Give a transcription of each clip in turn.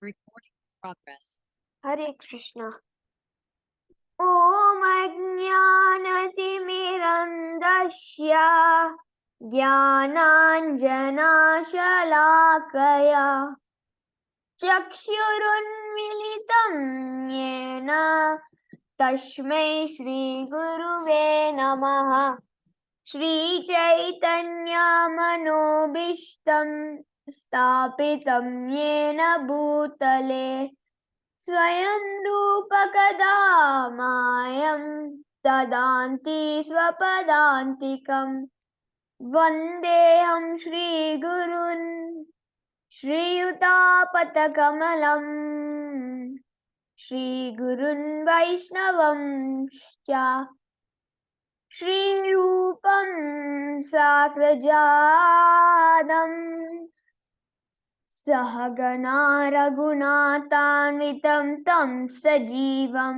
Recording progress. Hare Krishna. Om Ajnanaतिमिरन्दस्य ज्ञानाञ्जनाशलाकया चक्षुरुन्मिलितं येन तस्मै श्रीगुरुवे नमः। श्रीचैतन्यमनोभीष्टं स्थापितं येन भूतले स्वयं रूप कदा मायं ददान्ति स्वपदान्तिकं वन्देऽहं श्रीगुरुन् श्रीयुतापतकमलं श्रीगुरुन् वैष्णवंश्च श्रीरूपं साग्रजातं सहगना रघुनाथान्वितं तं सजीवं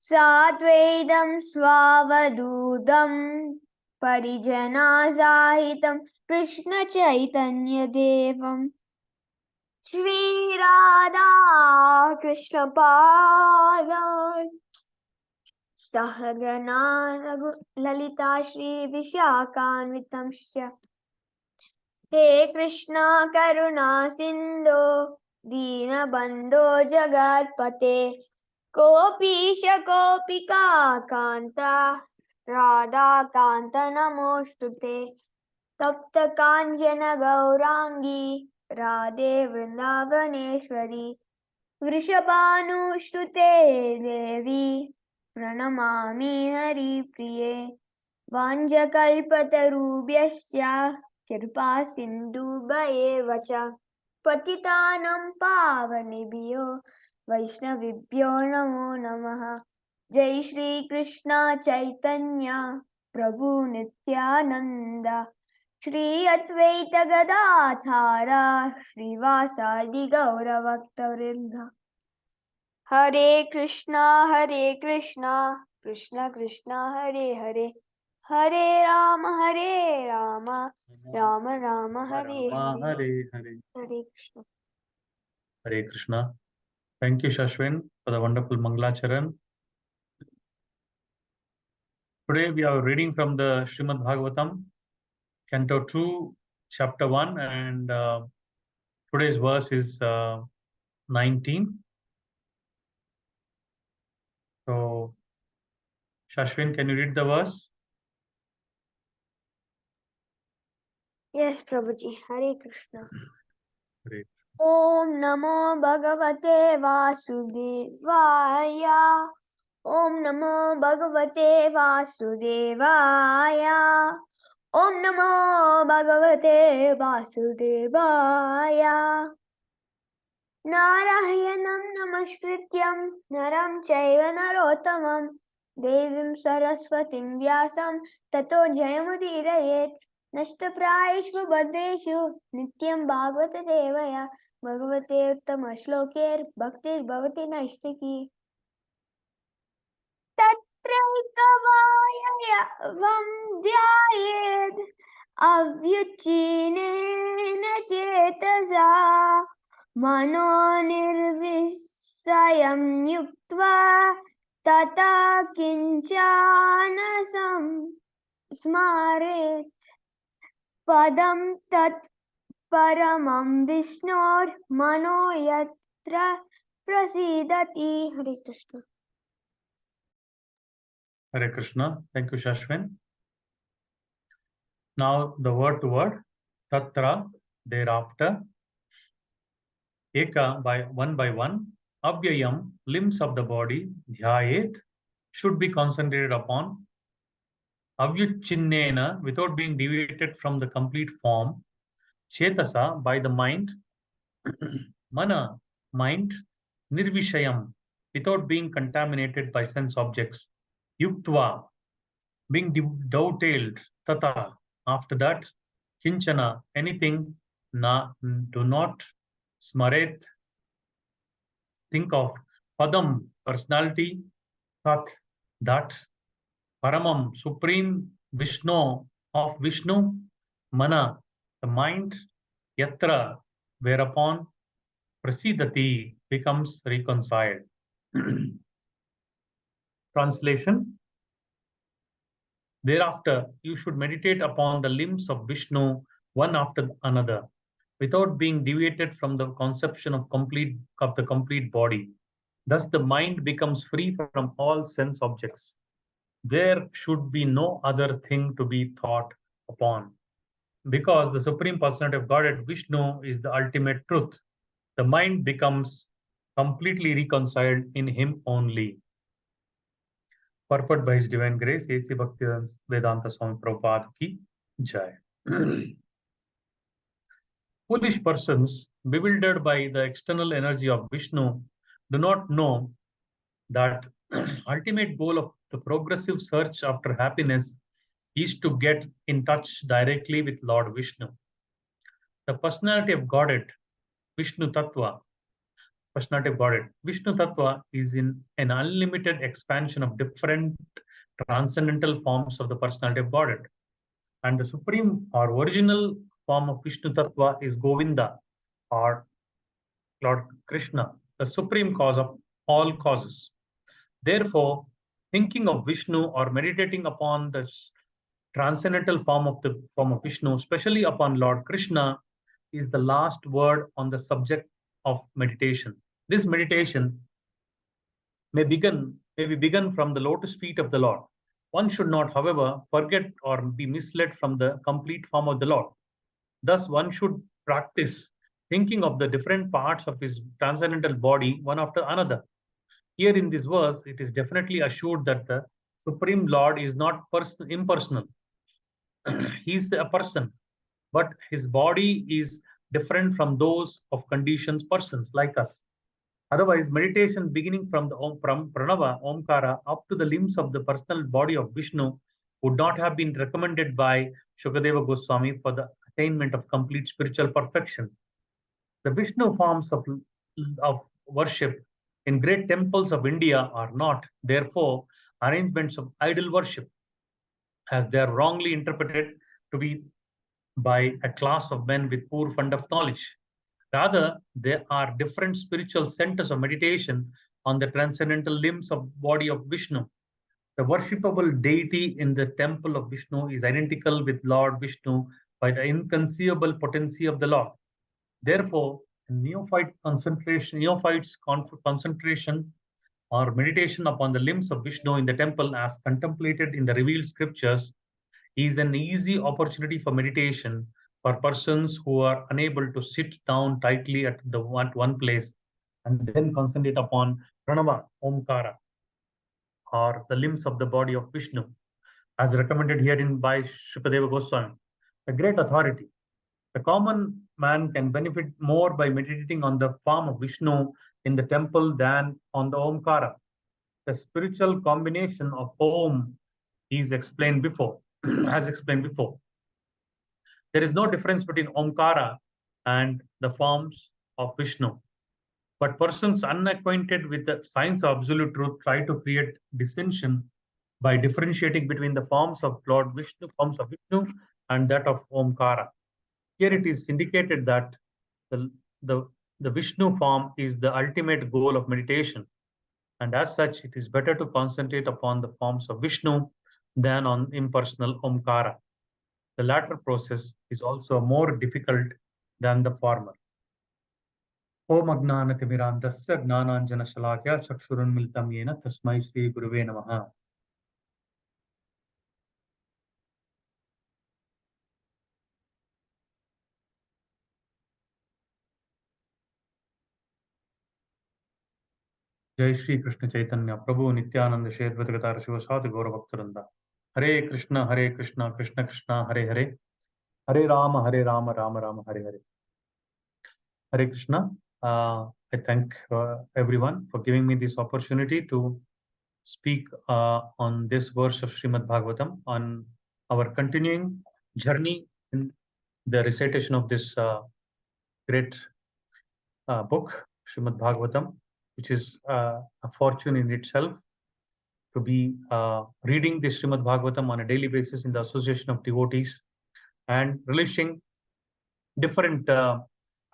साद्वैतं स्वावधूतं परिजनासाहितं कृष्णचैतन्यदेवं श्रीराधा कृष्णपादान् सहगना ललिता श्रीविशाखान्वितंश्च हे कृष्णा करुणा सिन्धो दीनबन्धो जगत्पते गोपीश गोपिका कान्ता राधाकान्त नमोऽस्तुते तप्त काञ्चन गौराङ्गी राधे वृन्दावनेश्वरी वृषभानुस्तुते देवी प्रणमामि हरिप्रिये वाञ्छकल्पतरुभ्यश्च कृपा सिन्धुभ्येव च पतितानं पावनेभ्यो वैष्णवेभ्यो नमो नमः। जय श्री कृष्ण चैतन्य प्रभु नित्यानंद श्री अद्वैत गदाधर श्रीवासादि गौरभक्तवृंद। हरे Krishna Krishna Krishna Hare Hare Hare Ram Ram Ram Hare Hare Hare Krishna. Hare Krishna. Thank you, Shashwin, for the wonderful Mangalacharan. Today we are reading from the Srimad Bhagavatam, Canto 2, Chapter 1, and today's verse is 19. So, Shashwin, can you read the verse? Yes, Prabhuji. Hare Krishna. Great. Om Namo Bhagavate Vasudevaya. Om Namo Bhagavate Vasudevaya. Om Namo Bhagavate Vasudevaya. Narayanam Namaskrityam Naram Chaiva Narottamam Devim Saraswatim Vyasam Tato Jayamudirayet Nashtaprayishva Bhadreshu Nityam Bhagavata Devaya Bhagavate Uttama Shloker Bhaktir Bhavati Naishtaki Tatraikavaya Vamdhyayed Avyuchinena Chetasa मनोनिर्विषयं युक्त्वा तथा किञ्चन स्मरेत् पदं तत् परमं विष्णोर्मनो यत्र प्रसीदति। हरे Krishna. Hare Krishna. Thank you, Shashwin. Now the word to word. Tatra, thereafter. Eka, by one, Avyayam, limbs of the body, Dhyayet, should be concentrated upon. Avyuchinnena, without being deviated from the complete form. Chetasa, by the mind. Mana, mind. Nirvishayam, without being contaminated by sense objects. Yuktva, being dovetailed. Tata, after that. Kinchana, anything. Na, do not. Smaret, think of. Padam, personality. Tat, that. Paramam, supreme. Vishnu, of Vishnu. Mana, the mind. Yatra, whereupon. prasidati becomes reconciled. Translation. Thereafter, you should meditate upon the limbs of Vishnu one after another, without being deviated from the conception of the complete body. Thus, the mind becomes free from all sense objects. There should be no other thing to be thought upon. Because the Supreme Personality of Godhead, Vishnu, is the ultimate truth, the mind becomes completely reconciled in Him only. Purport by His Divine Grace, A.C. Bhaktivedanta Swami Prabhupada ki Jai. Foolish persons, bewildered by the external energy of Vishnu, do not know that ultimate goal of the progressive search after happiness is to get in touch directly with Lord Vishnu. The personality of Godhead, Vishnu Tattva, personality of Godhead, Vishnu Tattva is in an unlimited expansion of different transcendental forms of the personality of Godhead. And the supreme or original form of Vishnu Tattva is Govinda, or Lord Krishna, the supreme cause of all causes. Therefore, thinking of Vishnu or meditating upon the transcendental form of Vishnu, especially upon Lord Krishna, is the last word on the subject of meditation. This meditation may be begun from the lotus feet of the Lord. One should not, however, forget or be misled from the complete form of the Lord. Thus, one should practice thinking of the different parts of his transcendental body one after another. Here in this verse, it is definitely assured that the Supreme Lord is not impersonal. He is a person, but his body is different from those of conditioned persons like us. Otherwise, meditation beginning from the Pranava, Omkara, up to the limbs of the personal body of Vishnu would not have been recommended by Shukadeva Goswami for the attainment of complete spiritual perfection. The Vishnu forms of worship in great temples of India are not, therefore, arrangements of idol worship, as they are wrongly interpreted to be by a class of men with poor fund of knowledge. Rather, there are different spiritual centers of meditation on the transcendental limbs of body of Vishnu. The worshipable deity in the temple of Vishnu is identical with Lord Vishnu by the inconceivable potency of the Lord. Therefore, neophyte's concentration or meditation upon the limbs of Vishnu in the temple as contemplated in the revealed scriptures is an easy opportunity for meditation for persons who are unable to sit down tightly at one place and then concentrate upon Pranava, Omkara, or the limbs of the body of Vishnu, as recommended herein by Shukadeva Goswami, a great authority. The common man can benefit more by meditating on the form of Vishnu in the temple than on the Omkara. The spiritual combination of Om is explained before, as explained before. There is no difference between Omkara and the forms of Vishnu. But persons unacquainted with the science of absolute truth try to create dissension by differentiating between the forms of Vishnu and that of Omkara. Here it is indicated that the, the, the Vishnu form is the ultimate goal of meditation. And as such, it is better to concentrate upon the forms of Vishnu than on impersonal Omkara. The latter process is also more difficult than the former. Om Agnanatimirandasya Gnananjana Shalakya Chakshurunmilitam Yena Tasmai Shri Guruve Namaha. Jai Shri Krishna Chaitanya Prabhu Nityananda Shri Advaita Shivasati Gaura Bhaktaranda. Hare Krishna, Krishna Krishna, Hare Hare. Hare Rama, Rama Rama, Hare Hare. Hare Krishna. I thank everyone for giving me this opportunity to speak on this verse of Srimad Bhagavatam, on our continuing journey in the recitation of this great book, Srimad Bhagavatam, which is a fortune in itself to be reading this Srimad Bhagavatam on a daily basis in the association of devotees and relishing different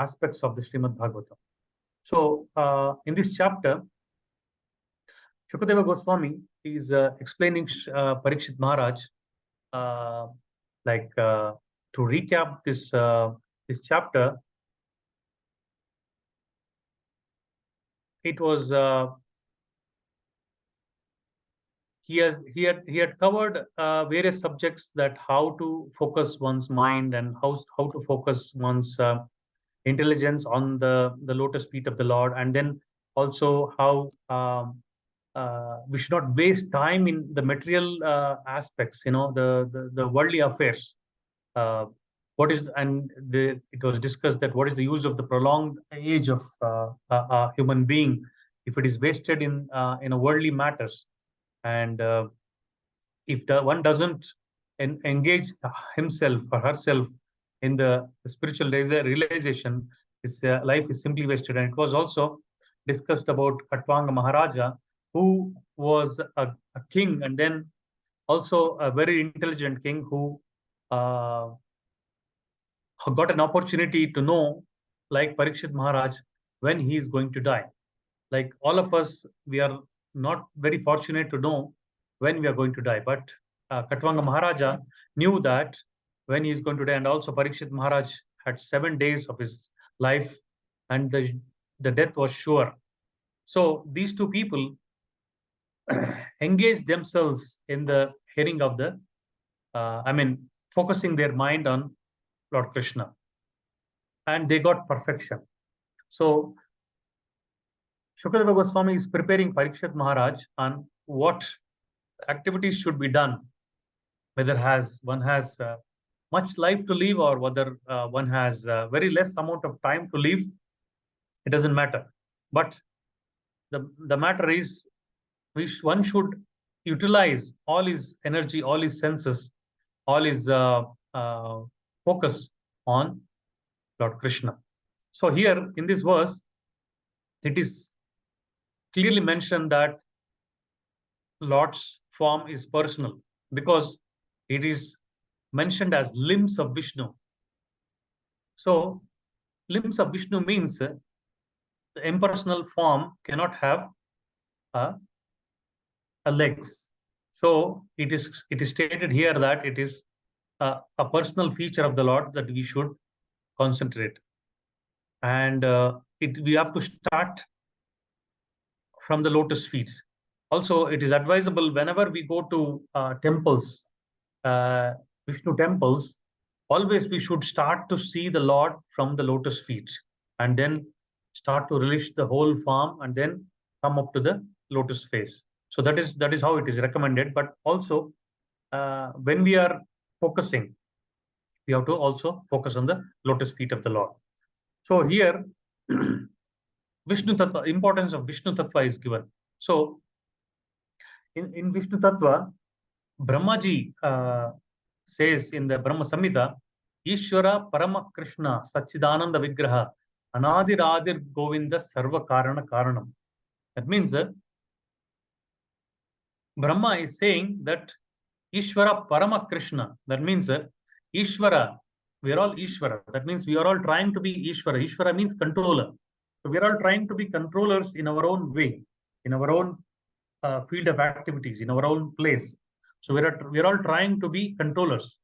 aspects of the Srimad Bhagavatam. So in this chapter, Shukadeva Goswami is explaining Parikshit Maharaj, to recap this chapter. It was he had covered various subjects, that how to focus one's mind and how to focus one's intelligence on the lotus feet of the Lord, and then also how we should not waste time in the material aspects, the worldly affairs. What is and it was discussed that what is the use of the prolonged age of a human being if it is wasted in a worldly matters, and if one doesn't engage himself or herself in the spiritual realization, his life is simply wasted. And it was also discussed about Katvanga Maharaja, who was a king, and then also a very intelligent king who got an opportunity to know, like Parikshit Maharaj, when he is going to die. Like all of us, we are not very fortunate to know when we are going to die. But Katvanga Maharaja knew that when he is going to die, and also Parikshit Maharaj had 7 days of his life, and the death was sure. So these two people engaged themselves in the hearing of focusing their mind on Lord Krishna, and they got perfection. So Shukadeva Goswami is preparing Parikshit Maharaj on what activities should be done, whether one has much life to live, or whether one has very less amount of time to live. It doesn't matter. But the matter is, one should utilize all his energy, all his senses, all his focus on Lord Krishna. So here in this verse, it is clearly mentioned that Lord's form is personal, because it is mentioned as limbs of Vishnu. So limbs of Vishnu means the impersonal form cannot have a legs. So it is stated here that it is a personal feature of the Lord that we should concentrate, and we have to start from the lotus feet. Also, it is advisable whenever we go to temples, Vishnu temples, always we should start to see the Lord from the lotus feet, and then start to relish the whole form, and then come up to the lotus face. So that is how it is recommended. But also, when we are focusing, we have to also focus on the lotus feet of the Lord. So here, Vishnu Tattva, importance of Vishnu Tattva is given. So in Vishnu Tattva, Brahmaji says in the Brahma Samhita, Ishvara Parama Krishna Sachidananda Vigraha Anadir Adir Govinda Sarva Karana Karanam. That means Brahma is saying that Ishvara Parama Krishna. That means Ishvara, we are all Ishvara. That means we are all trying to be Ishvara. Ishvara means controller. So we are all trying to be controllers in our own way, in our own field of activities, in our own place. So we are all trying to be controllers.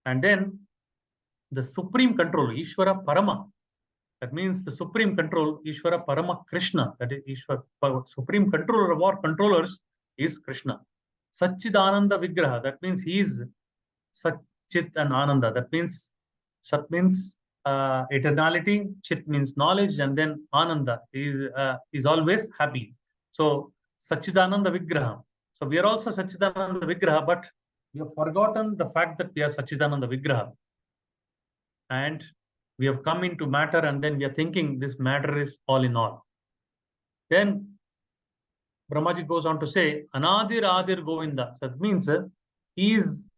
And then the supreme control, Ishvara Parama. That means the supreme control, Ishvara Parama Krishna. That is Ishvara, supreme controller of our controllers is Krishna. Sachidananda Vigraha. That means he is Satchit and Ananda. That means Sat means eternality, Chit means knowledge, and then Ananda is always happy. So Sachidananda Vigraha. So we are also Sachidananda Vigraha, but we have forgotten the fact that we are Sachidananda Vigraha. And we have come into matter, and then we are thinking this matter is all in all. Then Brahmaji goes on to say, Anadir Adir Govinda. So that means he is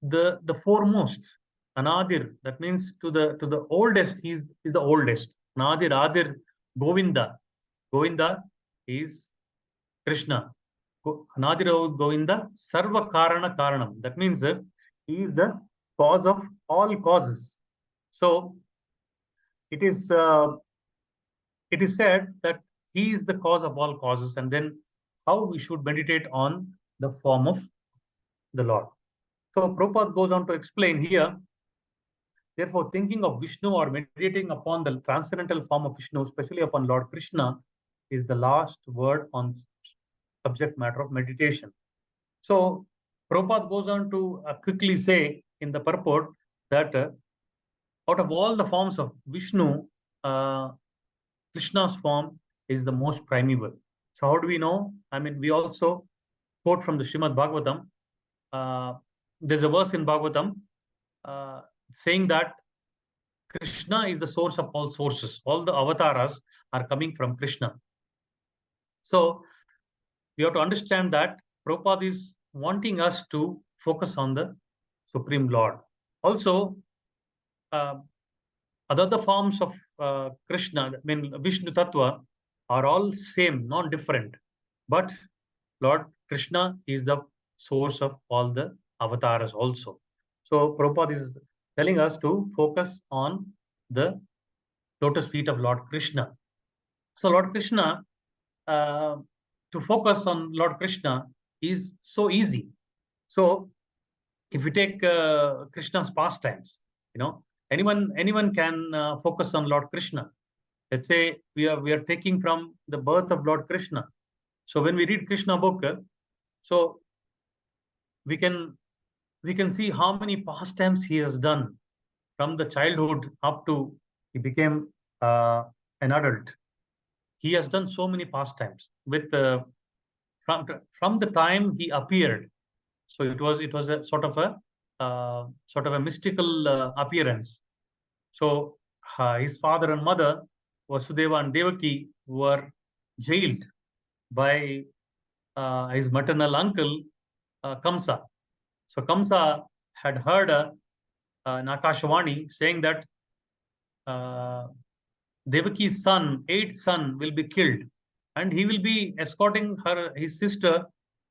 the foremost. Anadir, that means to the oldest, he is the oldest. Anadir Adir Govinda. Govinda is Krishna. Anadir Govinda Sarva Karana Karanam. That means he is the cause of all causes. So it is it is said that he is the cause of all causes, and then how we should meditate on the form of the Lord. So Prabhupada goes on to explain here, therefore, thinking of Vishnu or meditating upon the transcendental form of Vishnu, especially upon Lord Krishna, is the last word on subject matter of meditation. So Prabhupada goes on to quickly say in the purport that out of all the forms of Vishnu, Krishna's form is the most primeval. So how do we know? I mean, we also quote from the Srimad Bhagavatam. There's a verse in Bhagavatam saying that Krishna is the source of all sources. All the avatars are coming from Krishna. So we have to understand that Prabhupada is wanting us to focus on the Supreme Lord. Also, other forms of Krishna, I mean Vishnu Tattva, are all same, not different. But Lord Krishna is the source of all the avatars also. So Prabhupada is telling us to focus on the lotus feet of Lord Krishna. So Lord Krishna, to focus on Lord Krishna is so easy. So if we take Krishna's pastimes, anyone can focus on Lord Krishna. Let's say we are taking from the birth of Lord Krishna. So when we read Krishna book, so we can see how many pastimes he has done from the childhood up to he became an adult. He has done so many pastimes with from the time he appeared. So it was a sort of a mystical appearance. So his father and mother, Vasudeva and Devaki, were jailed by his maternal uncle Kamsa. So Kamsa had heard an Akashvani saying that Devaki's son, eighth son, will be killed, and he will be escorting his sister,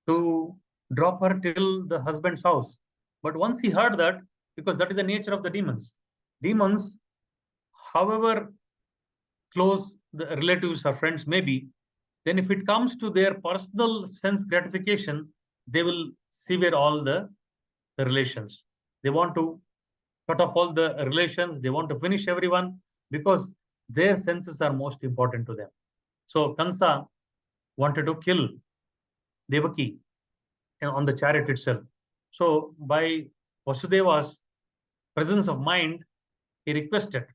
to drop her till the husband's house. But once he heard that, because that is the nature of the demons, however close the relatives or friends may be, then if it comes to their personal sense gratification, they will sever all the relations. They want to cut off all the relations. They want to finish everyone because their senses are most important to them. So Kansa wanted to kill Devaki on the chariot itself. So by Vasudeva's presence of mind, he requested,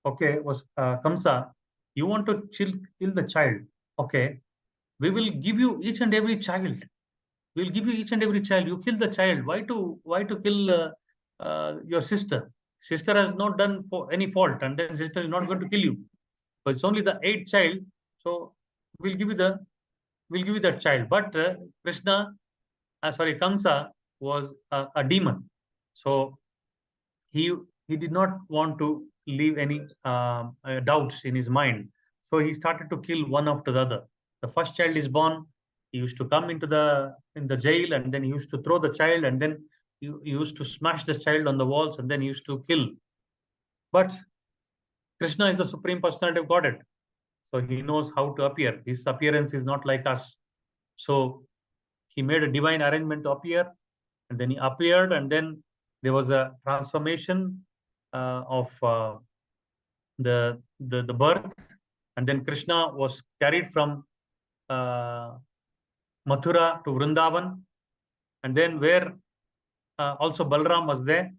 okay, Kamsa, you want to kill the child. Okay, we will give you each and every child. We will give you each and every child. You kill the child. Why to kill your sister? Sister has not done for any fault, and then sister is not going to kill you. So it's only the eighth child. So we'll give you that child. But Kamsa was a demon. So he did not want to leave any doubts in his mind. So he started to kill one after the other. The first child is born. He used to come in the jail, and then he used to throw the child, and then he used to smash the child on the walls, and then he used to kill. But Krishna is the Supreme Personality of Godhead. So he knows how to appear. His appearance is not like us. So he made a divine arrangement to appear, and then he appeared, and then there was a transformation of the birth, and then Krishna was carried from Mathura to Vrindavan, and then where also Balram was there,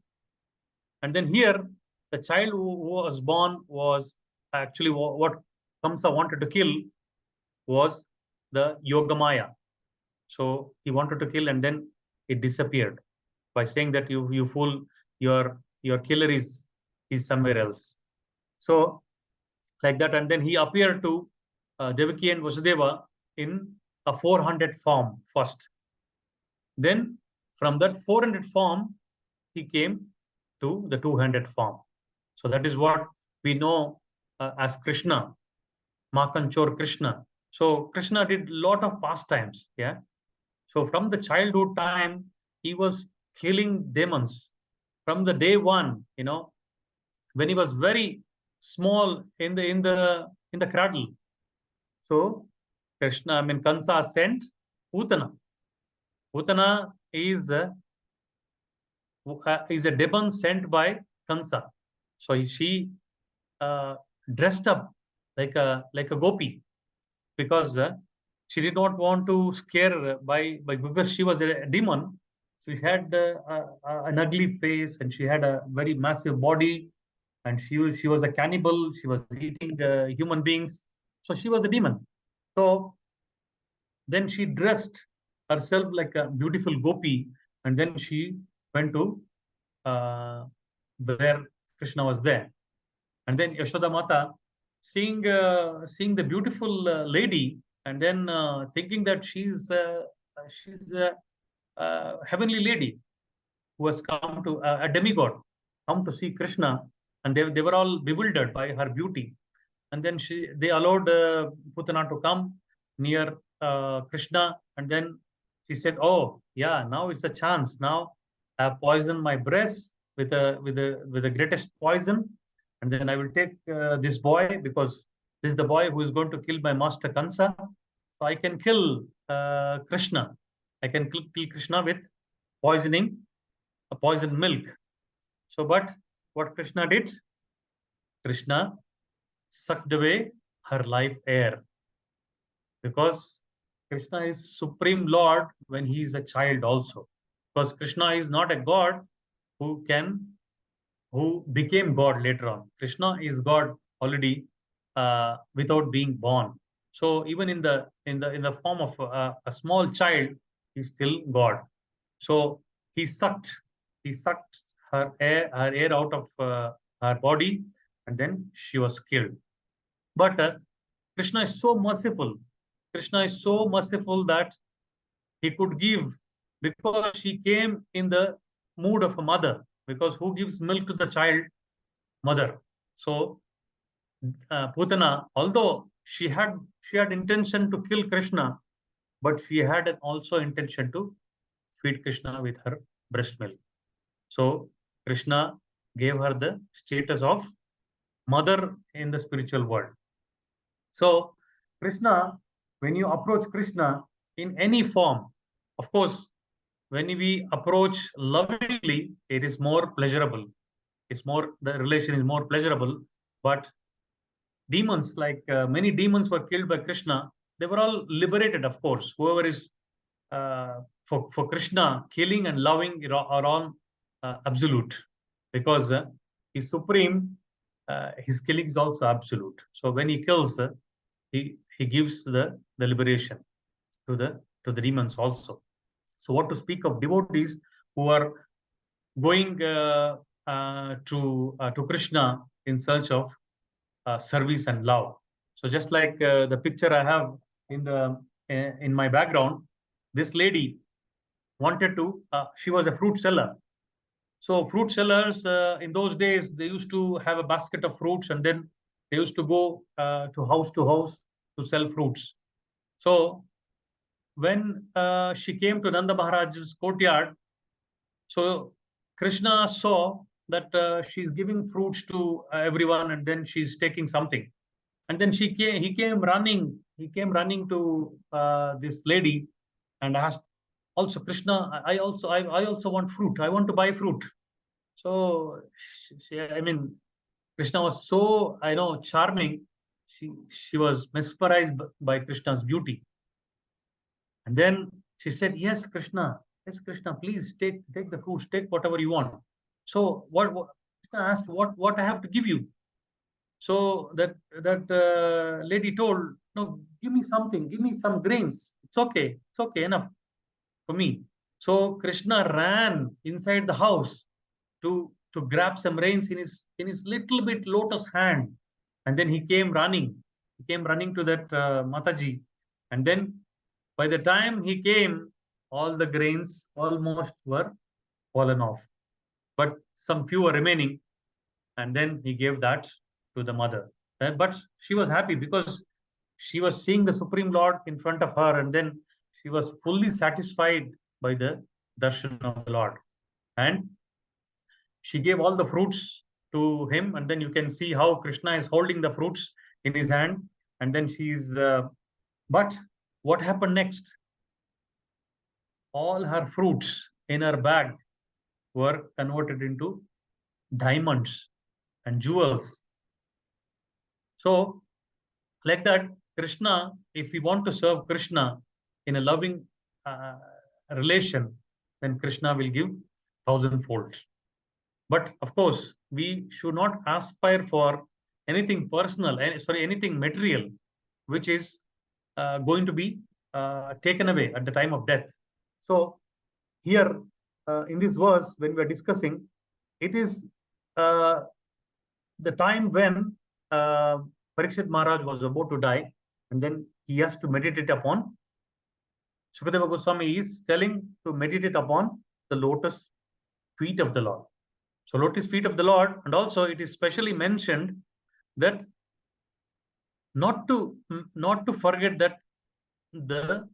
and then here the child who was born was actually what Kamsa wanted to kill was the Yogamaya. So he wanted to kill, and then it disappeared by saying that you fool, your killer is somewhere else. So like that, and then he appeared to Devaki and Vasudeva in a 400 form first. Then from that 400 form, he came to the 200 form. So that is what we know as Krishna, Makanchor Krishna. So Krishna did a lot of pastimes. Yeah. So from the childhood time, he was killing demons. From the day one, when he was very small in in the cradle. So Krishna, Kansa sent Putana. Putana is a demon sent by Kansa. So she dressed up like a gopi, because she did not want to scare by because she was a demon. She had an ugly face, and she had a very massive body, and she was a cannibal. She was eating human beings. So she was a demon. So then she dressed herself like a beautiful gopi, and then she went to uh, where Krishna was there. And then Yashoda Mata, seeing the beautiful lady, and then thinking that she's a heavenly lady who has come to a demigod, come to see Krishna, and they were all bewildered by her beauty. And then they allowed Putana to come near Krishna, and then she said, "Oh, yeah, now it's a chance. Now I have poisoned my breast with the greatest poison, and then I will take this boy, because this is the boy who is going to kill my master Kansa. So I can kill Krishna. I can kill Krishna with poisoning a poisoned milk." So, but what Krishna did? Krishna sucked away her life air, because Krishna is Supreme Lord when he is a child also. Because Krishna is not a God who became God later on. Krishna is God already without being born. So even in the form of a small child, he's still God. So he sucked her air out of her body, and then she was killed. But Krishna is so merciful. Krishna is so merciful that he could give, because she came in the mood of a mother. Because who gives milk to the child? Mother. So Putana, although she had intention to kill Krishna, but she had also intention to feed Krishna with her breast milk. So Krishna gave her the status of mother in the spiritual world. So Krishna, when you approach Krishna in any form, of course, when we approach lovingly, it is more pleasurable. The relation is more pleasurable. But demons, like many demons were killed by Krishna, they were all liberated, of course. Whoever is for Krishna, killing and loving are all absolute, because he's supreme. His killing is also absolute. So when he kills, he gives the liberation to the demons also. So what to speak of devotees who are going to Krishna in search of service and love. So just like the picture I have in my background, this lady wanted to. She was a fruit seller. So fruit sellers in those days, they used to have a basket of fruits, and then they used to go to house to sell fruits. So when she came to Nanda Maharaj's courtyard, so Krishna saw that she's giving fruits to everyone, and then she's taking something. And then he came running. He came running to this lady and asked, "Also, Krishna, I also want fruit. I want to buy fruit." So, Krishna was so, charming. She was mesmerized by Krishna's beauty. And then she said, "Yes, Krishna. Yes, Krishna, please take the fruits, take whatever you want." So what Krishna asked, what I have to give you? So that lady told, "No, give me something, give me some grains. It's okay enough for me." So Krishna ran inside the house to grab some grains in his little bit lotus hand, and then he came running. He came running to that Mataji, and then by the time he came, all the grains almost were fallen off, but some few were remaining, and then he gave that to the mother. But she was happy, because she was seeing the Supreme Lord in front of her, and then she was fully satisfied by the darshan of the Lord. And she gave all the fruits to him, and then you can see how Krishna is holding the fruits in his hand, and then but what happened next? All her fruits in her bag were converted into diamonds and jewels. So, like that, Krishna, if we want to serve Krishna in a loving uh, relation, then Krishna will give thousandfold. But of course, we should not aspire for anything personal, anything material, which is going to be taken away at the time of death. So here, in this verse, when we are discussing, it is uh, the time when Parikshit Maharaj was about to die, and then he has to meditate upon. Sukadeva Goswami is telling to meditate upon the lotus feet of the Lord. So lotus feet of the Lord, and also it is specially mentioned that not to forget that the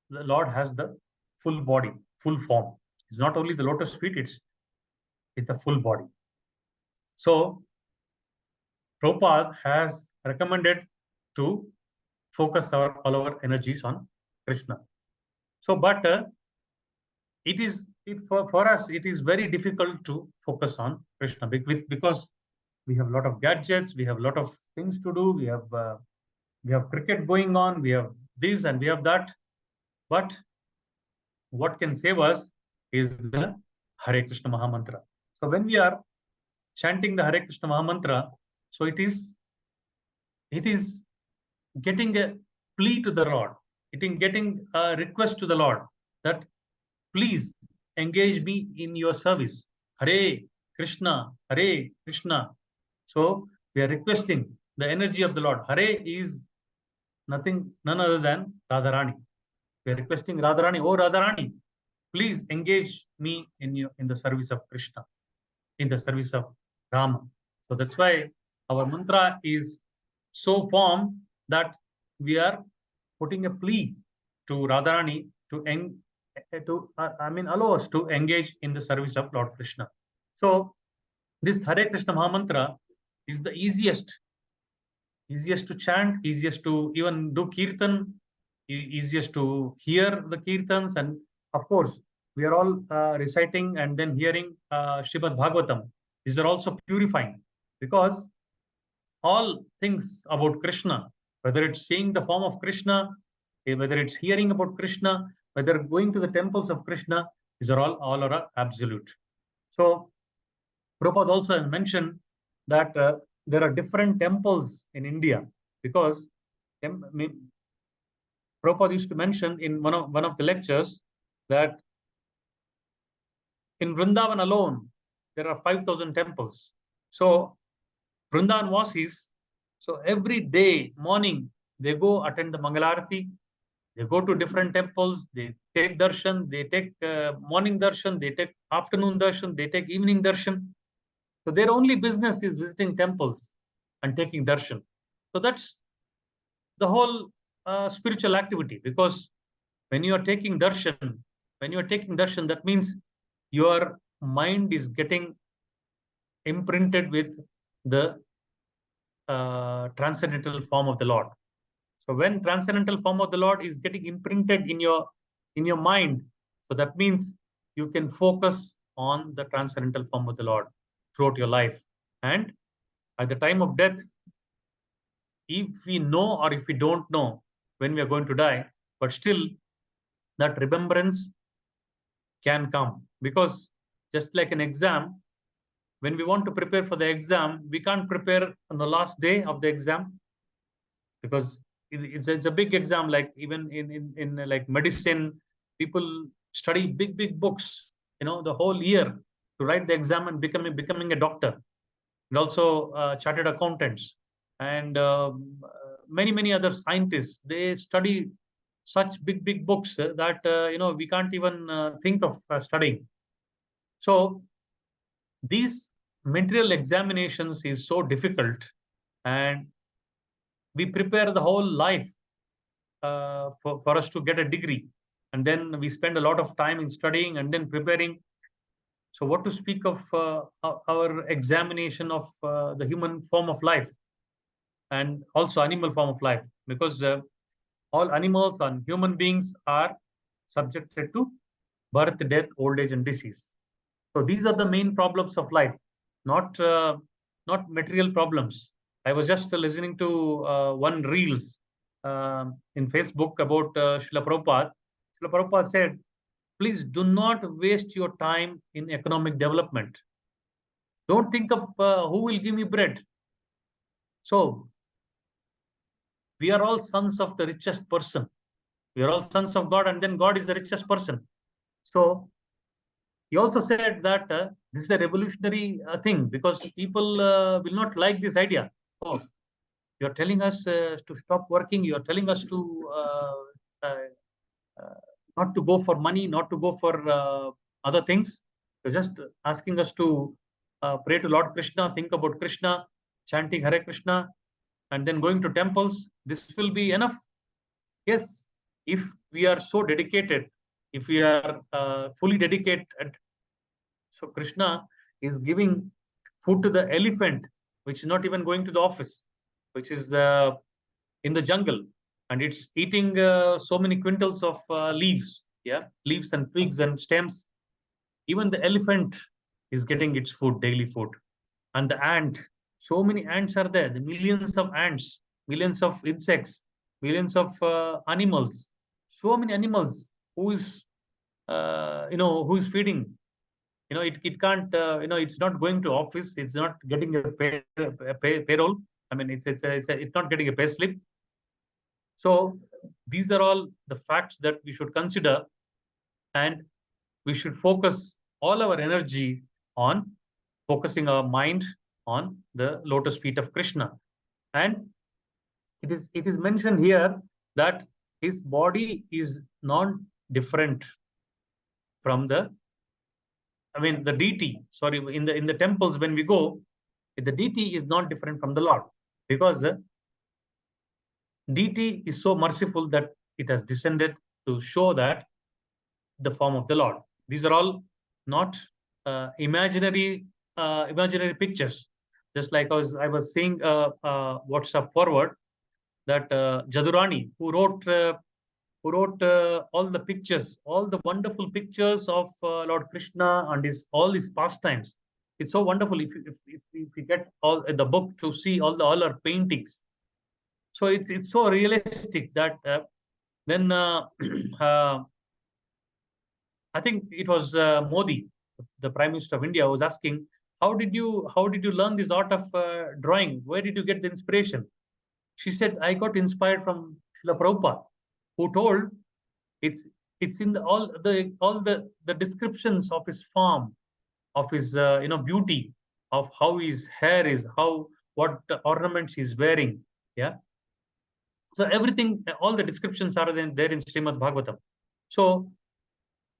the Lord has the full body, full form. It's not only the lotus feet; it's the full body. So Prabhupada has recommended to focus all our energies on Krishna. So, but for us it is very difficult to focus on Krishna because we have a lot of gadgets, we have a lot of things to do, we have cricket going on, we have this and we have that. But what can save us is the Hare Krishna Mahamantra. So when we are chanting the Hare Krishna Mahamantra, so it is getting a plea to the Lord, it is getting a request to the Lord that please engage me in your service. Hare Krishna, Hare Krishna. So we are requesting the energy of the Lord. Hare is none other than Radharani. We are requesting Radharani, oh Radharani, please engage me in the service of Krishna, in the service of Rama. So that's why our mantra is so formed that we are putting a plea to Radharani allow us to engage in the service of Lord Krishna. So this Hare Krishna Mahamantra is the easiest to chant, easiest to even do kirtan, easiest to hear the kirtans, and of course we are all reciting and then hearing Srimad Bhagavatam. These are also purifying because all things about Krishna, whether it's seeing the form of Krishna, whether it's hearing about Krishna, whether going to the temples of Krishna, these are all are absolute. So Prabhupada also mentioned that there are different temples in India because Prabhupada used to mention in one of the lectures that in Vrindavan alone, there are 5,000 temples. So Vrindavan Vasis, so every day, morning, they go attend the Mangalarati, they go to different temples, they take darshan, they take morning darshan, they take afternoon darshan, they take evening darshan. So their only business is visiting temples and taking darshan. So that's the whole spiritual activity, because when you are taking darshan, that means your mind is getting imprinted with the transcendental form of the Lord. So when transcendental form of the Lord is getting imprinted in your mind, so that means you can focus on the transcendental form of the Lord throughout your life. And at the time of death, if we know or if we don't know when we are going to die, but still that remembrance can come, because just like an exam, when we want to prepare for the exam, we can't prepare on the last day of the exam because it's a big exam. Like even in like medicine, people study big books, the whole year to write the exam and becoming a doctor, and also chartered accountants and many other scientists. They study such big books that we can't even think of studying. So these material examinations is so difficult, and we prepare the whole life for us to get a degree, and then we spend a lot of time in studying and then preparing. So what to speak of our examination of the human form of life? and also animal form of life, because all animals and human beings are subjected to birth, death, old age, and disease. So these are the main problems of life, not not material problems. I was just listening to one reels in Facebook about Srila Prabhupada. Srila Prabhupada said, please do not waste your time in economic development. Don't think of who will give me bread. So we are all sons of the richest person. We are all sons of God, and then God is the richest person. So he also said that this is a revolutionary thing, because people will not like this idea. Oh, you're telling us to stop working. You're telling us to uh, uh, not to go for money, not to go for other things. You're just asking us to pray to Lord Krishna, think about Krishna, chanting Hare Krishna, and then going to temples. This will be enough. Yes, if we are so dedicated, if we are fully dedicated. So Krishna is giving food to the elephant, which is not even going to the office, which is in the jungle, and it's eating so many quintals of leaves, yeah, leaves and twigs and stems. Even the elephant is getting its food, daily food, and the ant. So many ants are there. The millions of ants, millions of insects, millions of animals. So many animals. Who is who is feeding? It can't, it's not going to office, it's not getting a payroll. I mean, it's not getting a pay slip. So these are all the facts that we should consider, and we should focus all our energy on focusing our mind on the lotus feet of Krishna. And it is mentioned here that his body is not different from the, I mean, the deity. Sorry, in the temples when we go, the deity is not different from the Lord, because the deity is so merciful that it has descended to show that the form of the Lord. These are all not imaginary pictures. Just like I was saying WhatsApp forward, that Jadurani, who wrote all the pictures, all the wonderful pictures of Lord Krishna and all his pastimes. It's so wonderful if we get all the book to see all our paintings. So it's so realistic that when uh, I think it was Modi, the Prime Minister of India, was asking, how did you learn this art of drawing? Where did you get the inspiration? She said, I got inspired from Srila Prabhupada, who told it's it's in all the descriptions of his form, of his beauty, of how his hair is, how what ornaments he's wearing. Yeah. So everything, all the descriptions are there in Srimad Bhagavatam. So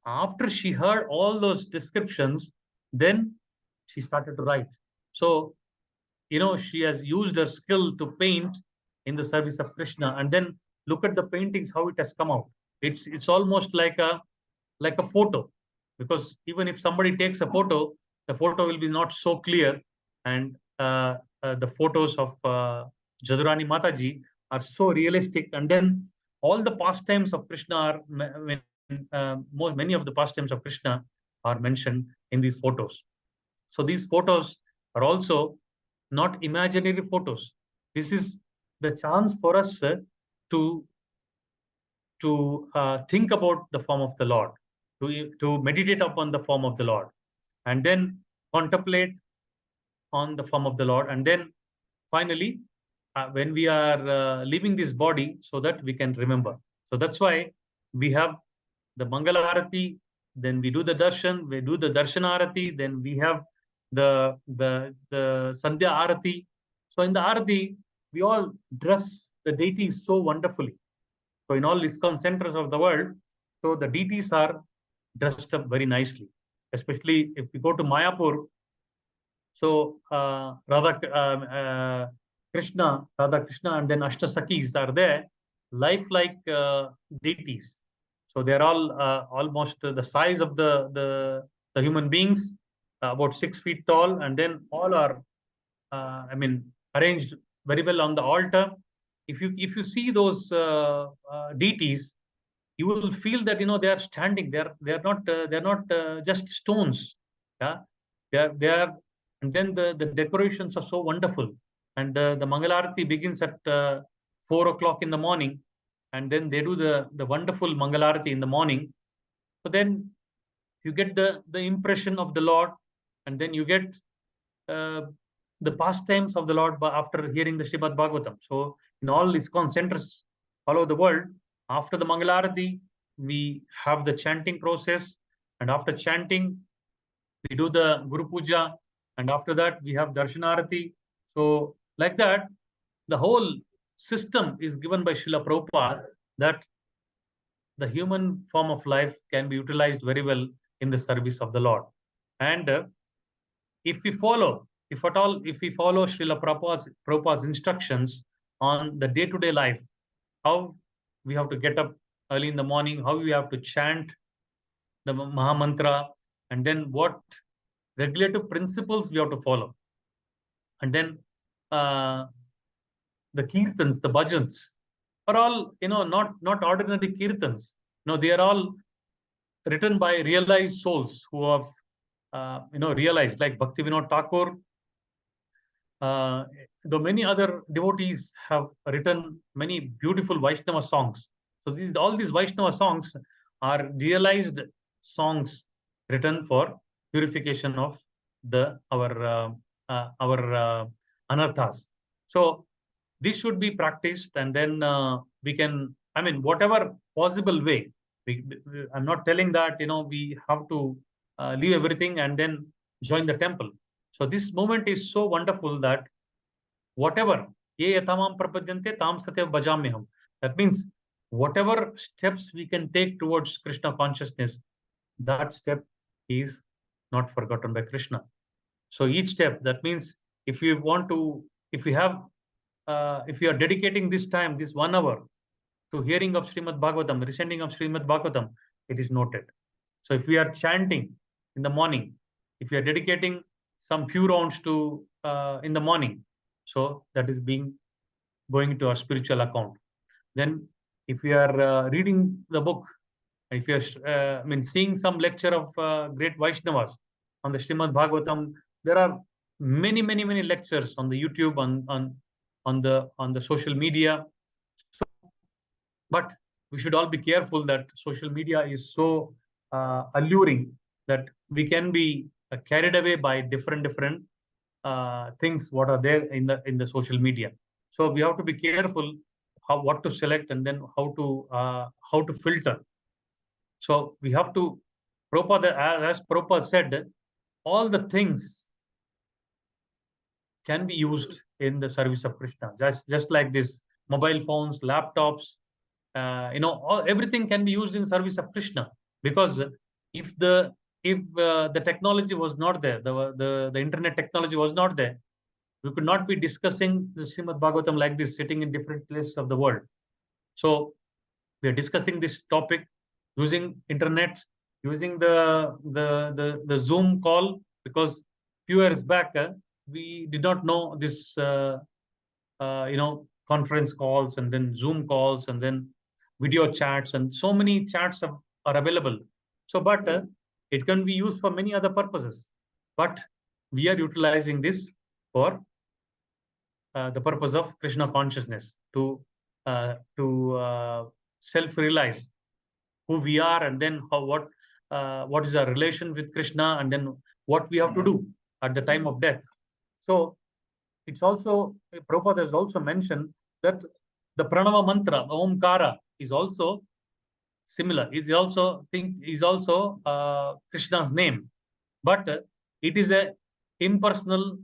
after she heard all those descriptions, then she started to write. So she has used her skill to paint in the service of Krishna, and then look at the paintings, how it has come out. It's almost like a photo, because even if somebody takes a photo, the photo will be not so clear, and the photos of Jadurani Mataji are so realistic, and then all the pastimes of Krishna are many of the pastimes of Krishna are mentioned in these photos. So these photos are also not imaginary photos. This is the chance for us to think about the form of the Lord, to meditate upon the form of the Lord, and then contemplate on the form of the Lord, and then finally, when we are leaving this body, so that we can remember. So that's why we have the Mangala Arati, then we do the darshan, we do the darshana arati, then we have the Sandhya Arati. So in the Arati, we all dress the deities so wonderfully. So in all ISKCON centers of the world, so the deities are dressed up very nicely. Especially if we go to Mayapur, so Radha Krishna, and then Ashtasakis are there, lifelike deities. So they're all almost the size of the human beings, about 6 feet tall, and then all are, arranged very well on the altar. If you see those deities, you will feel that they are standing. They're not just stones. Yeah, they are, and then the decorations are so wonderful. And the Mangalarati begins at 4 o'clock in the morning, and then they do the wonderful Mangalarati in the morning. So then you get the impression of the Lord, and then you get uh, the pastimes of the Lord after hearing the Srimad Bhagavatam. So in all ISKCON centers all over the world, after the Mangalarati, we have the chanting process, and after chanting, we do the Guru Puja, and after that we have Darshanarati. So like that, the whole system is given by Srila Prabhupada, that the human form of life can be utilized very well in the service of the Lord. And if we follow, if we follow Srila Prabhupada's instructions on the day-to-day life, how we have to get up early in the morning, how we have to chant the Maha Mantra, and then what regulative principles we have to follow. And then the kirtans, the bhajans, are all, not ordinary kirtans. They are all written by realized souls who have, realized, like Bhaktivinoda Thakur, though many other devotees have written many beautiful Vaishnava songs. So all these Vaishnava songs are realized songs written for purification of our anarthas. So this should be practiced, and then we can, whatever possible way. I'm not telling that we have to leave everything and then join the temple. So this moment is so wonderful that whatever ye yatamam prapadyante tam satya bhajamyaham. That means whatever steps we can take towards Krishna consciousness, that step is not forgotten by Krishna. So each step, that means if you want to, if you are dedicating this time, this 1 hour, to hearing of Srimad Bhagavatam, reciting of Srimad Bhagavatam, it is noted. So if we are chanting in the morning, if we are dedicating some few rounds to in the morning, so that is going to our spiritual account. Then if we are reading the book, if you are seeing some lecture of great Vaishnavas on the Srimad Bhagavatam, there are many lectures on the YouTube, on the social media. So, but we should all be careful that social media is so alluring that we can be carried away by different things what are there in the social media. So we have to be careful what to select, and then how to filter. So we have to, as Prabhupada said, all the things can be used in the service of Krishna. Just like this, mobile phones, laptops, everything can be used in service of Krishna. Because if the technology was not there, the internet technology was not there, we could not be discussing the Srimad Bhagavatam like this, sitting in different places of the world. So we are discussing this topic using internet, using the Zoom call, because few years back we did not know this conference calls, and then Zoom calls, and then video chats, and so many chats are available. So but it can be used for many other purposes, but we are utilizing this for the purpose of Krishna consciousness, to self-realize who we are, and then what is our relation with Krishna, and then what we have to do at the time of death. So it's also, Prabhupada has also mentioned that the Pranava mantra, Omkara, is also similar. Is also Krishna's name, but it is a impersonal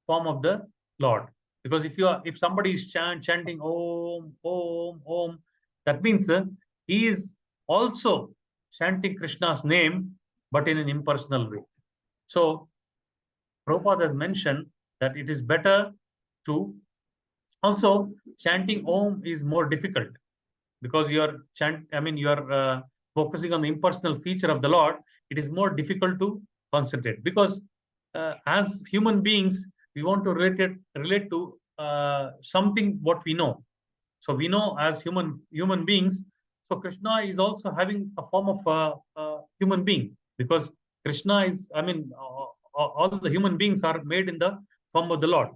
form of the Lord. Because if somebody is chanting Om Om Om, that means he is also chanting Krishna's name, but in an impersonal way. So Prabhupada has mentioned that it is better to, also chanting Om is more difficult, because you are focusing on the impersonal feature of the Lord. It is more difficult to concentrate, because as human beings, we want to relate to something what we know. So we know as human beings. So Krishna is also having a form of human being, because Krishna is, I mean, all the human beings are made in the form of the Lord.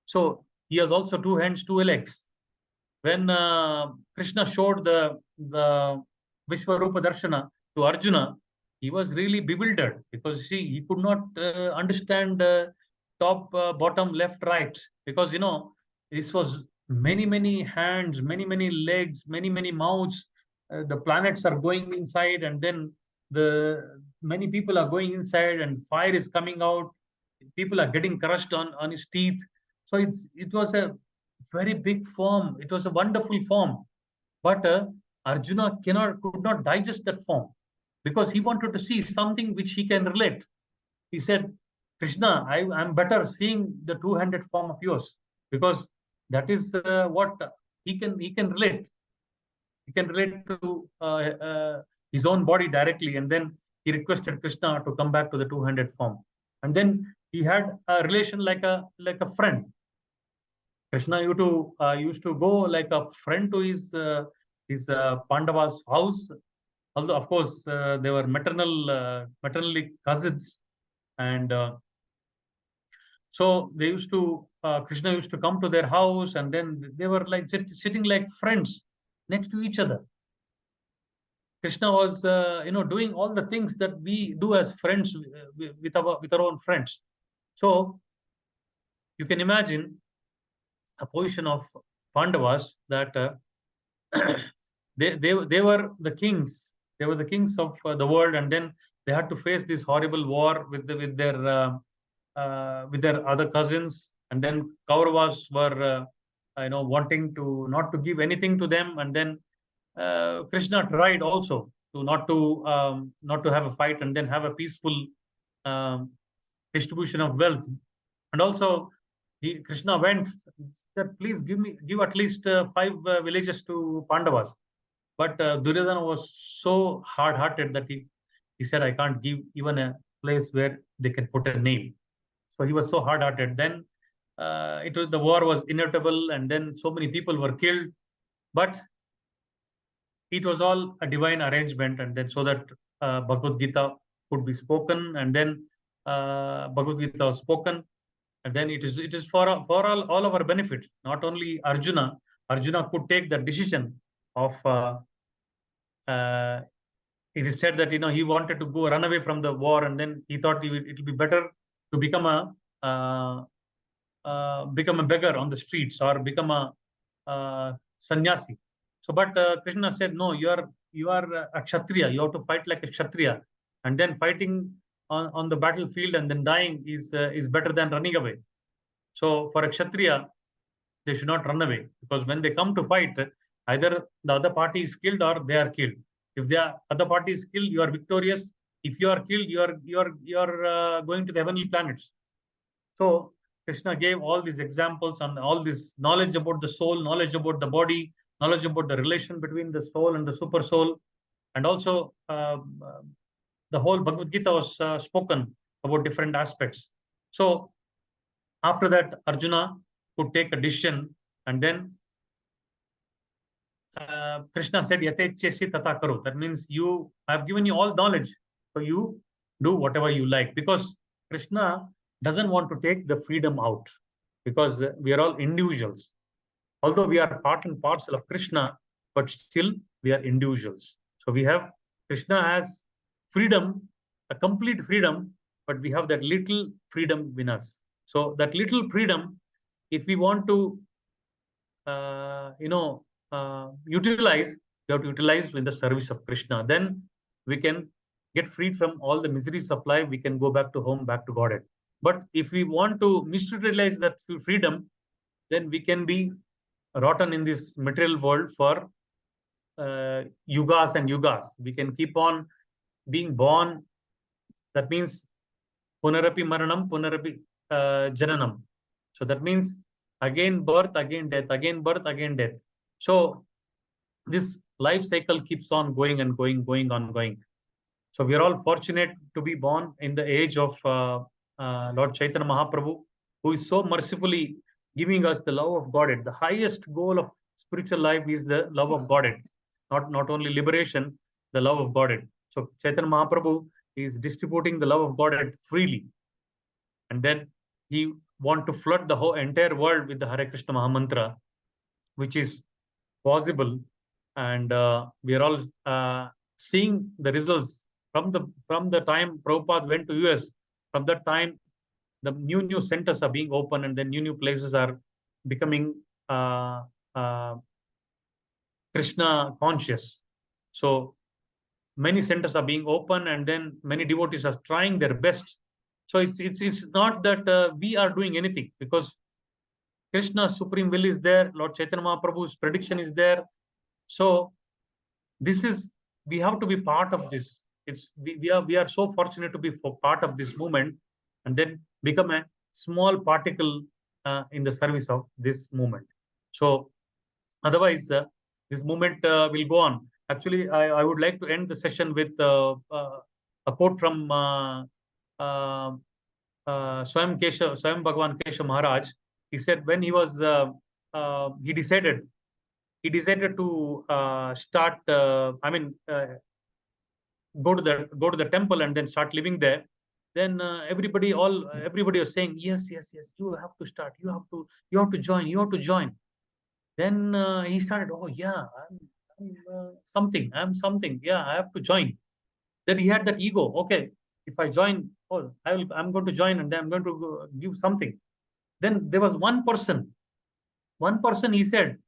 So he has also two hands, two legs. When Krishna showed the Vishwarupa Darshana to Arjuna, he was really bewildered, because see, he could not understand top, bottom, left, right, because this was many hands, many legs, many mouths. The planets are going inside, and then the many people are going inside, and fire is coming out. People are getting crushed on his teeth. So it was a very big form. It was a wonderful form, but Arjuna could not digest that form, because he wanted to see something which he can relate. He said, Krishna, I'm better seeing the two-handed form of yours, because that is what he can relate. He can relate to his own body directly, and then he requested Krishna to come back to the two-handed form, and then he had a relation like a friend. Krishna used to go like a friend to his Pandavas' house. Although of course they were maternally cousins, and so they used to Krishna used to come to their house, and then they were like sitting like friends next to each other. Krishna was doing all the things that we do as friends with our own friends. So you can imagine a position of Pandavas that they were the kings. They were the kings of the world, and then they had to face this horrible war with their other cousins, and then Kauravas were wanting to not to give anything to them, and then Krishna tried also to not to have a fight, and then have a peaceful um, distribution of wealth. And also Krishna went, said, please give at least five villages to Pandavas. But Duryodhana was so hard-hearted that he said, I can't give even a place where they can put a nail. So he was so hard-hearted. Then the war was inevitable, and then so many people were killed. But it was all a divine arrangement, and then so that Bhagavad Gita could be spoken, and then Bhagavad Gita was spoken, and then it is for all our benefit. Not only Arjuna could take the decision of. Uh, it is said that he wanted to go run away from the war, and then he thought it will be better to uh, become a beggar on the streets, or become a sannyasi. So, but Krishna said, no, you are a kshatriya. You have to fight like a kshatriya, and then fighting on the battlefield and then dying is better than running away. So, for a kshatriya, they should not run away, because when they come to fight, either the other party is killed or they are killed. If the other party is killed, you are victorious. If you are killed, you are going to the heavenly planets. So Krishna gave all these examples and all this knowledge about the soul, knowledge about the body, knowledge about the relation between the soul and the super soul, and also the whole Bhagavad Gita was spoken about different aspects. So after that, Arjuna could take a decision, and then Krishna said, "Yatechesi tata karo." That means I have given you all knowledge, so you do whatever you like, because Krishna doesn't want to take the freedom out, because we are all individuals. Although we are part and parcel of Krishna, but still we are individuals. So we have Krishna has freedom, a complete freedom, but we have that little freedom in us. So that little freedom, if we want to, utilize, we have to utilize in the service of Krishna. Then we can get freed from all the miseries of life. We can go back to home, back to Godhead. But if we want to misutilize that freedom, then we can be rotten in this material world for yugas and yugas. We can keep on being born. That means punarapi maranam, punarapi jananam. So that means again birth, again death, again birth, again death. So this life cycle keeps on going and going on going. So we are all fortunate to be born in the age of Lord Chaitanya Mahaprabhu, who is so mercifully giving us the love of Godhead. The highest goal of spiritual life is the love of Godhead, not only liberation, the love of Godhead. So Chaitanya Mahaprabhu is distributing the love of Godhead freely, and then he want to flood the whole entire world with the Hare Krishna Mahamantra, which is possible, and we are all seeing the results from the time Prabhupada went to US. From that time, the new centers are being opened, and then new places are becoming uh, uh, Krishna conscious. So many centers are being opened, and then many devotees are trying their best. So it's not that we are doing anything, because Krishna's supreme will is there. Lord Chaitanya Mahaprabhu's prediction is there. So this is, we have to be part of this. It's we are so fortunate to be for part of this movement, and then become a small particle in the service of this movement. So otherwise, this movement will go on. Actually, I would like to end the session with a quote from uh, Swayam Bhagavan Keshav Maharaj. He said when he was he decided to start. Go to the temple and then start living there. Then everybody was saying, yes, yes, yes, you have to start. You have to join. You have to join. Then he started. Oh yeah, I'm something. I'm something. Yeah, I have to join. Then he had that ego. Okay, if I join, oh, I'm going to join, and then I'm going to give something. Then there was one person. One person, he said,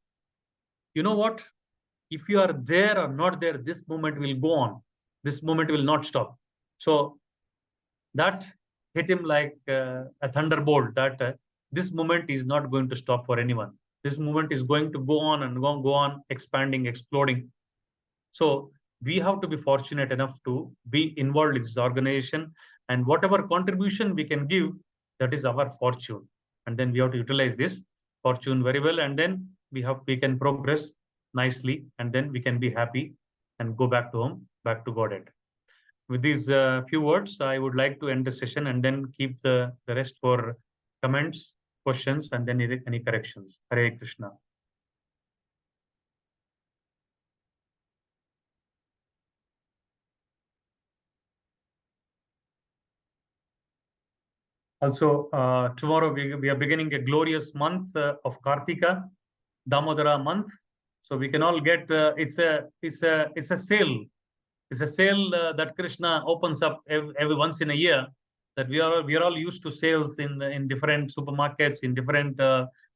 you know what? If you are there or not there, this movement will go on. This movement will not stop. So that hit him like a thunderbolt, that this movement is not going to stop for anyone. This movement is going to go on and go on, expanding, exploding. So we have to be fortunate enough to be involved in this organization, and whatever contribution we can give, that is our fortune. And then we have to utilize this fortune very well, and then we can progress nicely, and then we can be happy and go back to home, back to Godhead. With these few words, I would like to end the session, and then keep the rest for comments, questions, and then any corrections. Hare Krishna. Also, tomorrow we are beginning a glorious month of Kartika, Damodara month. So we can all get it's a sale. It's a sale that Krishna opens up every once in a year. That we are all used to sales in different supermarkets, in different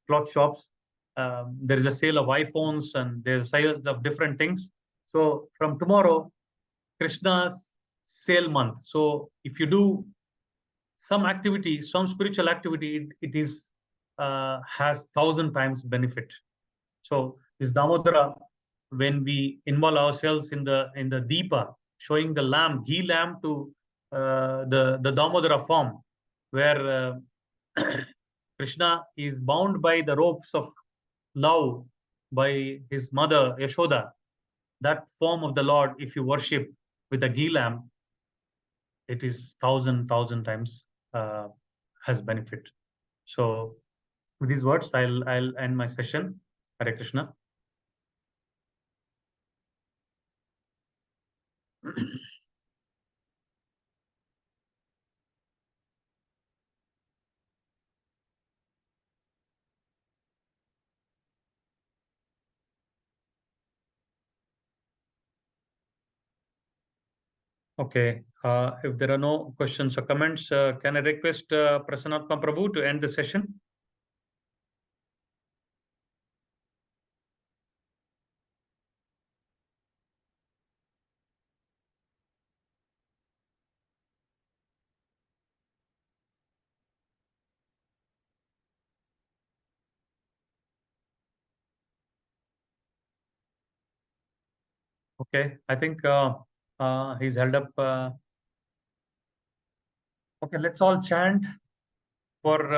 cloth shops. There is a sale of iPhones, and there's a sale of different things. So from tomorrow, Krishna's sale month. So if you do some activity, some spiritual activity, it is has 1,000 times benefit. So this Damodara, when we involve ourselves in the Deepa, showing the lamb, ghee lamb to the Damodara form, where Krishna is bound by the ropes of love by his mother Yashoda. That form of the Lord, if you worship with a ghee lamb, it is thousand times uh, has benefit. So with these words, I'll end my session. Hare Krishna. Okay. If there are no questions or comments, can I request Prasanatma Prabhu to end the session? Okay. I think he's held up. Okay. Let's all chant for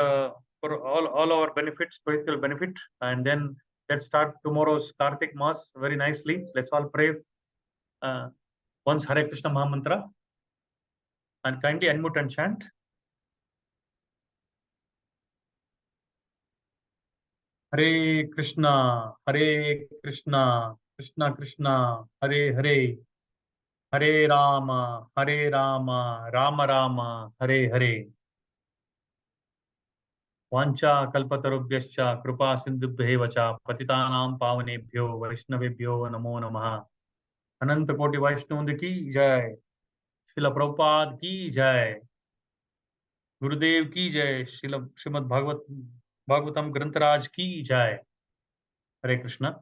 all our benefits, spiritual benefit, and then let's start tomorrow's Kartik Mass very nicely. Let's all pray uh, once Hare Krishna Mahamantra, and kindly unmute and chant. हरे कृष्णा हरे कृष्णा कृष्णा कृष्णा हरे हरे, हरे राम राम राम हरे हरे। वाञ्छा कल्पतरुभ्यश्च कृपा सिन्धुभ्येव च पतितानां पावनेभ्यो वैष्णवेभ्यो नमो नमः। अनंत कोटि वैष्णव की जय। शिल प्रभुपाद की जय। गुरुदेव की जय। श्रीमद् भागवतम ग्रंथराज की जय। हरे कृष्णा।